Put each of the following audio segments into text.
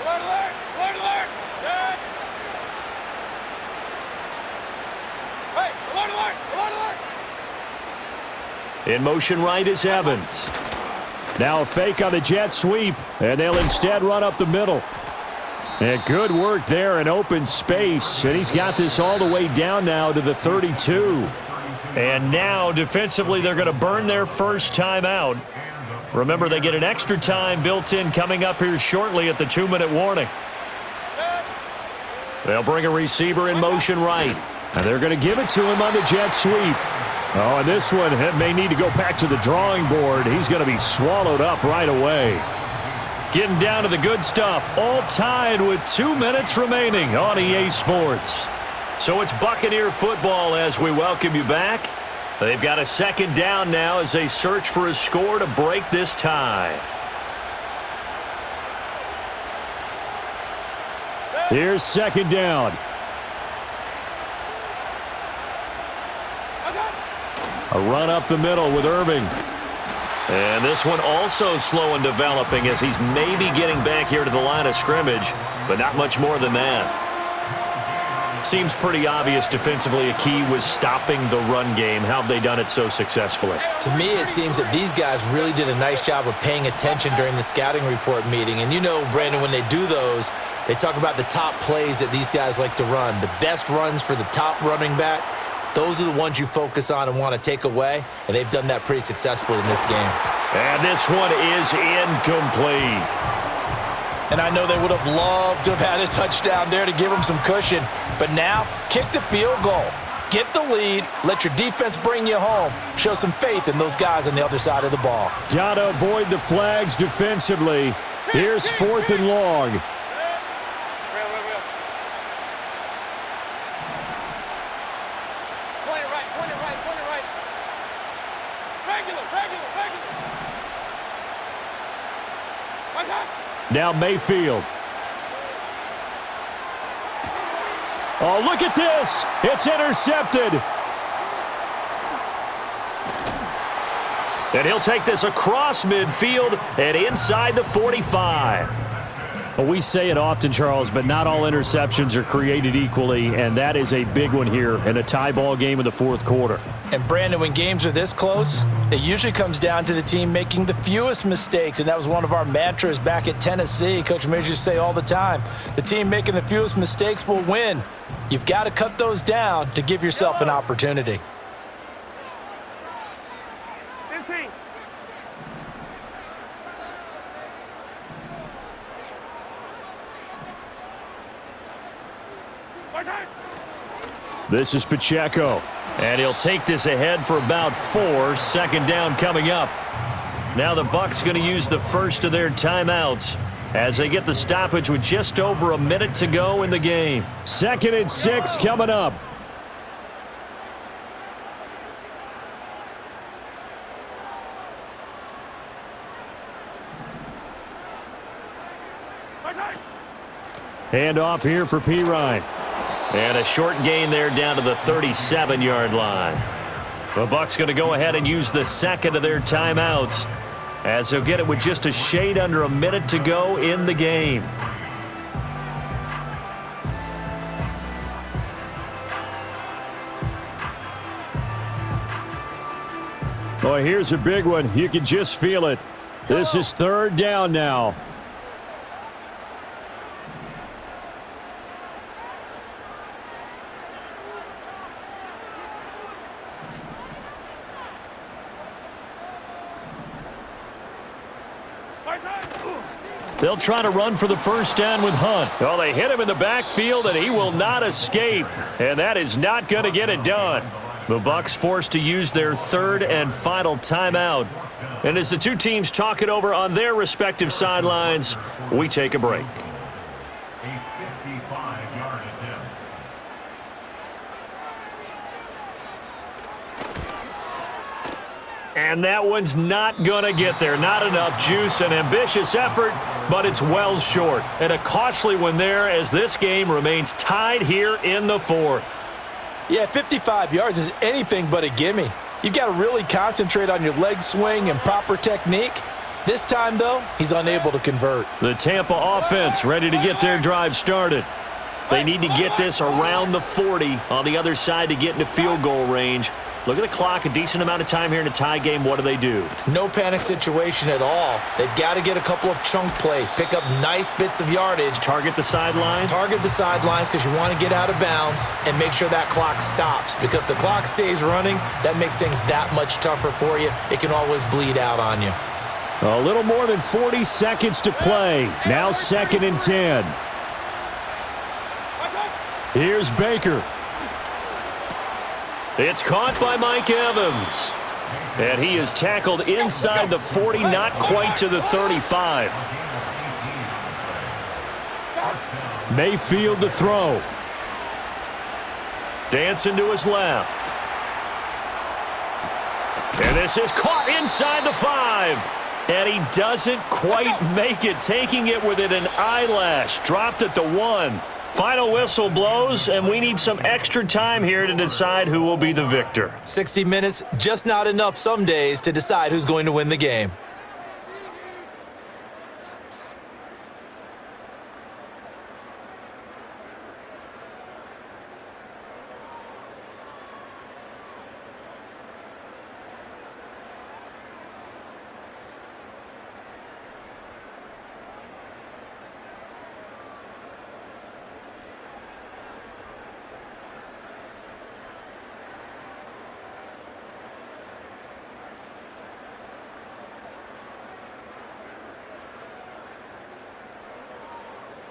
Alert, alert! Alert, alert! Good! Hey, alert, alert! Alert, alert! In motion right is Evans. Now a fake on the jet sweep, and they'll instead run up the middle. And good work there in open space, and he's got this all the way down now to the 32. And now defensively they're going to burn their first timeout. Remember, they get an extra time built in coming up here shortly at the 2-minute warning. They'll bring a receiver in motion right, and they're going to give it to him on the jet sweep. Oh, and this one may need to go back to the drawing board. He's going to be swallowed up right away. Getting down to the good stuff, all tied with 2 minutes remaining on EA Sports. So it's Buccaneer football as we welcome you back. They've got a second down now as they search for a score to break this tie. Here's second down. A run up the middle with Irving. And this one also slow in developing as he's maybe getting back here to the line of scrimmage, but not much more than that. Seems pretty obvious defensively a key was stopping the run game. How have they done it so successfully? To me, it seems that these guys really did a nice job of paying attention during the scouting report meeting. And you know, Brandon, when they do those, they talk about the top plays that these guys like to run. The best runs for the top running back, those are the ones you focus on and want to take away. And they've done that pretty successfully in this game. And this one is incomplete. And I know they would have loved to have had a touchdown there to give them some cushion. But now, kick the field goal. Get the lead. Let your defense bring you home. Show some faith in those guys on the other side of the ball. Got to avoid the flags defensively. Here's 4th and long. Point it right, point it right, point it right. Regular, regular, regular. What's that? Now Mayfield. Oh, look at this. It's intercepted. And he'll take this across midfield and inside the 45. Well, we say it often, Charles, but not all interceptions are created equally, and that is a big one here in a tie ball game in the fourth quarter. And, Brandon, when games are this close, it usually comes down to the team making the fewest mistakes, and that was one of our mantras back at Tennessee. Coach Major used to say all the time, the team making the fewest mistakes will win. You've got to cut those down to give yourself an opportunity. 15. This is Pacheco. And he'll take this ahead for about 4. Second down coming up. Now the Bucs going to use the first of their timeouts as they get the stoppage with just over a minute to go in the game. 2nd and 6 coming up. Hand off here for Pirine. And a short gain there down to the 37-yard line. The Bucs going to go ahead and use the second of their timeouts as they'll get it with just a shade under a minute to go in the game. Boy, here's a big one. You can just feel it. This is 3rd down now. They'll try to run for the first down with Hunt. Well, they hit him in the backfield, and he will not escape. And that is not going to get it done. The Bucs forced to use their 3rd and final timeout. And as the two teams talk it over on their respective sidelines, we take a break. And that one's not going to get there. Not enough juice. An ambitious effort, but it's well short. And a costly one there as this game remains tied here in the 4th. Yeah, 55 yards is anything but a gimme. You've got to really concentrate on your leg swing and proper technique. This time, though, he's unable to convert. The Tampa offense ready to get their drive started. They need to get this around the 40 on the other side to get into field goal range. Look at the clock, a decent amount of time here in a tie game. What do? No panic situation at all. They've got to get a couple of chunk plays, pick up nice bits of yardage. Target the sidelines? Target the sidelines because you want to get out of bounds and make sure that clock stops. Because if the clock stays running, that makes things that much tougher for you. It can always bleed out on you. A little more than 40 seconds to play. Now 2nd and 10. Here's Baker. It's caught by Mike Evans. And he is tackled inside the 40, not quite to the 35. Mayfield to throw. Dancing to his left. And this is caught inside the 5. And he doesn't quite make it, taking it within an eyelash. Dropped at the 1. Final whistle blows, and we need some extra time here to decide who will be the victor. 60 minutes, just not enough some days to decide who's going to win the game.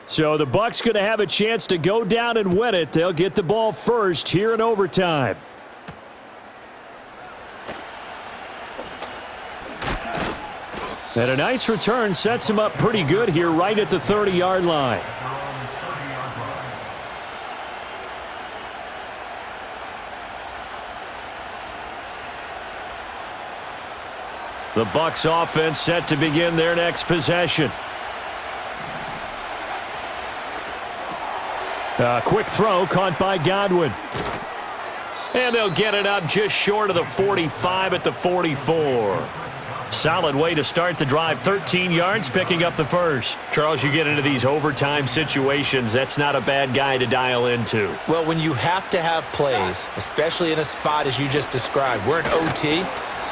So the Bucs going to have a chance to go down and win it. They'll get the ball first here in overtime. And a nice return sets him up pretty good here right at the 30-yard line. The Bucs offense set to begin their next possession. Quick throw caught by Godwin. And they'll get it up just short of the 45 at the 44. Solid way to start the drive. 13 yards, picking up the first. Charles, you get into these overtime situations, that's not a bad guy to dial into. Well, when you have to have plays, especially in a spot as you just described, we're in OT,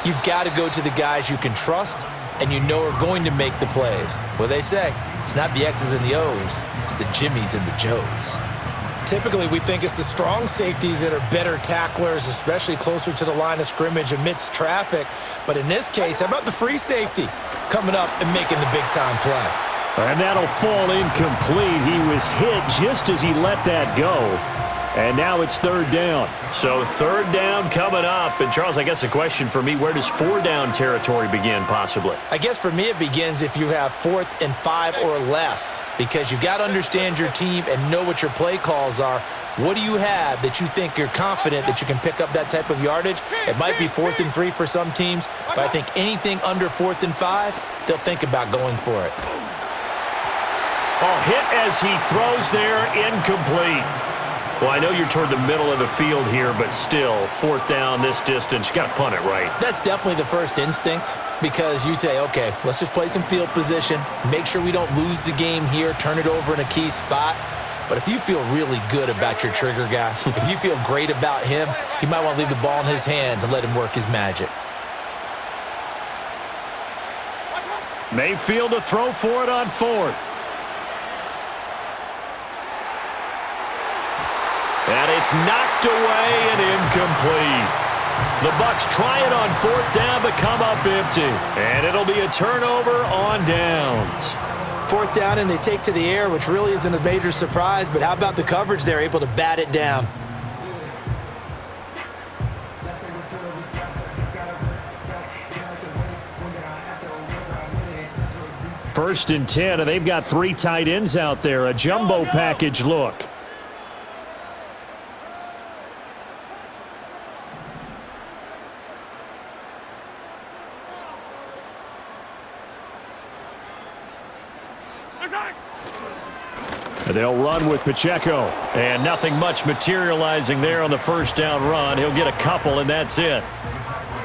you've got to go to the guys you can trust and you know are going to make the plays. Well, they say it's not the X's and the O's, it's the Jimmies and the Joes. Typically, we think it's the strong safeties that are better tacklers, especially closer to the line of scrimmage amidst traffic. But in this case, how about the free safety coming up and making the big-time play? And that'll fall incomplete. He was hit just as he let that go. And now it's 3rd down. So 3rd down coming up. And, Charles, I guess the question for me, where does 4-down territory begin possibly? I guess for me it begins if you have 4th and 5 or less, because you've got to understand your team and know what your play calls are. What do you have that you think you're confident that you can pick up that type of yardage? It might be 4th and 3 for some teams, but I think anything under 4th and 5, they'll think about going for it. Oh, hit as he throws there, incomplete. Well, I know you're toward the middle of the field here, but still, 4th down this distance, you got to punt it, right? That's definitely the first instinct, because you say, okay, let's just play some field position, make sure we don't lose the game here, turn it over in a key spot. But if you feel really good about your trigger guy, if you feel great about him, you might want to leave the ball in his hands and let him work his magic. Mayfield to throw for it on 4th. And it's knocked away and incomplete. The Bucs try it on 4th down but come up empty. And it'll be a turnover on downs. 4th down and they take to the air, which really isn't a major surprise, but how about the coverage? They're able to bat it down. First and 10, and they've got 3 tight ends out there. A jumbo package look. They'll run with Pacheco. And nothing much materializing there on the 1st down run. He'll get a couple, and that's it.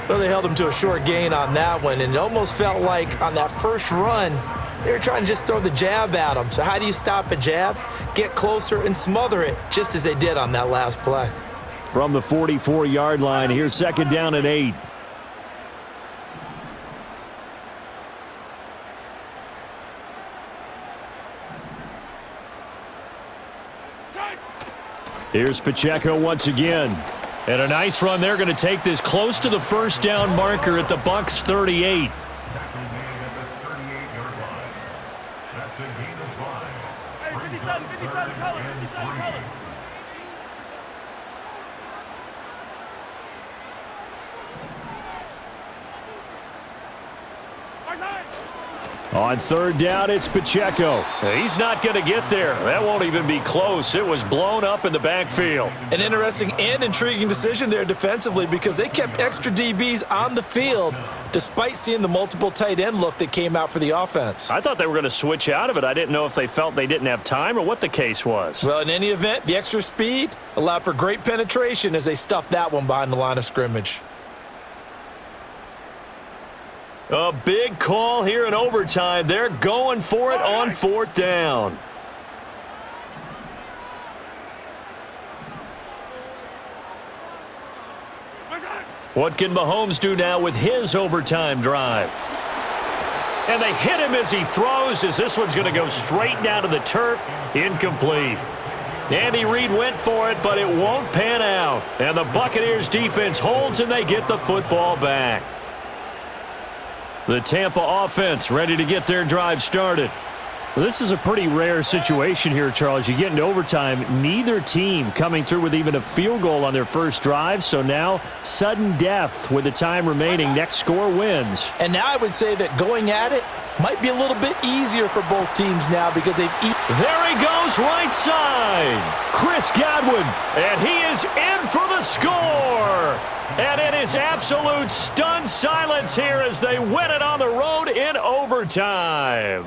Well, they held him to a short gain on that one, and it almost felt like on that first run, they were trying to just throw the jab at him. So how do you stop a jab? Get closer and smother it, just as they did on that last play. From the 44-yard line, here's second down and 8. Here's Pacheco once again. And a nice run. They're going to take this close to the first down marker at the Bucs 38. Hey, 57, 57 color, 57 color. On third down, it's Pacheco. He's not going to get there. That won't even be close. It was blown up in the backfield. An interesting and intriguing decision there defensively because they kept extra DBs on the field despite seeing the multiple tight end look that came out for the offense. I thought they were going to switch out of it. I didn't know if they felt they didn't have time or what the case was. Well, in any event, the extra speed allowed for great penetration as they stuffed that one behind the line of scrimmage. A big call here in overtime. They're going for it on fourth down. What can Mahomes do now with his overtime drive? And they hit him as he throws, as this one's going to go straight down to the turf. Incomplete. Andy Reid went for it, but it won't pan out. And the Buccaneers defense holds, and they get the football back. The Tampa offense ready to get their drive started. Well, this is a pretty rare situation here, Charles. You get into overtime, neither team coming through with even a field goal on their first drive, so now sudden death with the time remaining. Next score wins. And now I would say that going at it might be a little bit easier for both teams now because they've There he goes, right side. Chris Godwin, and he is in for the score. And it is absolute stunned silence here as they win it on the road in overtime.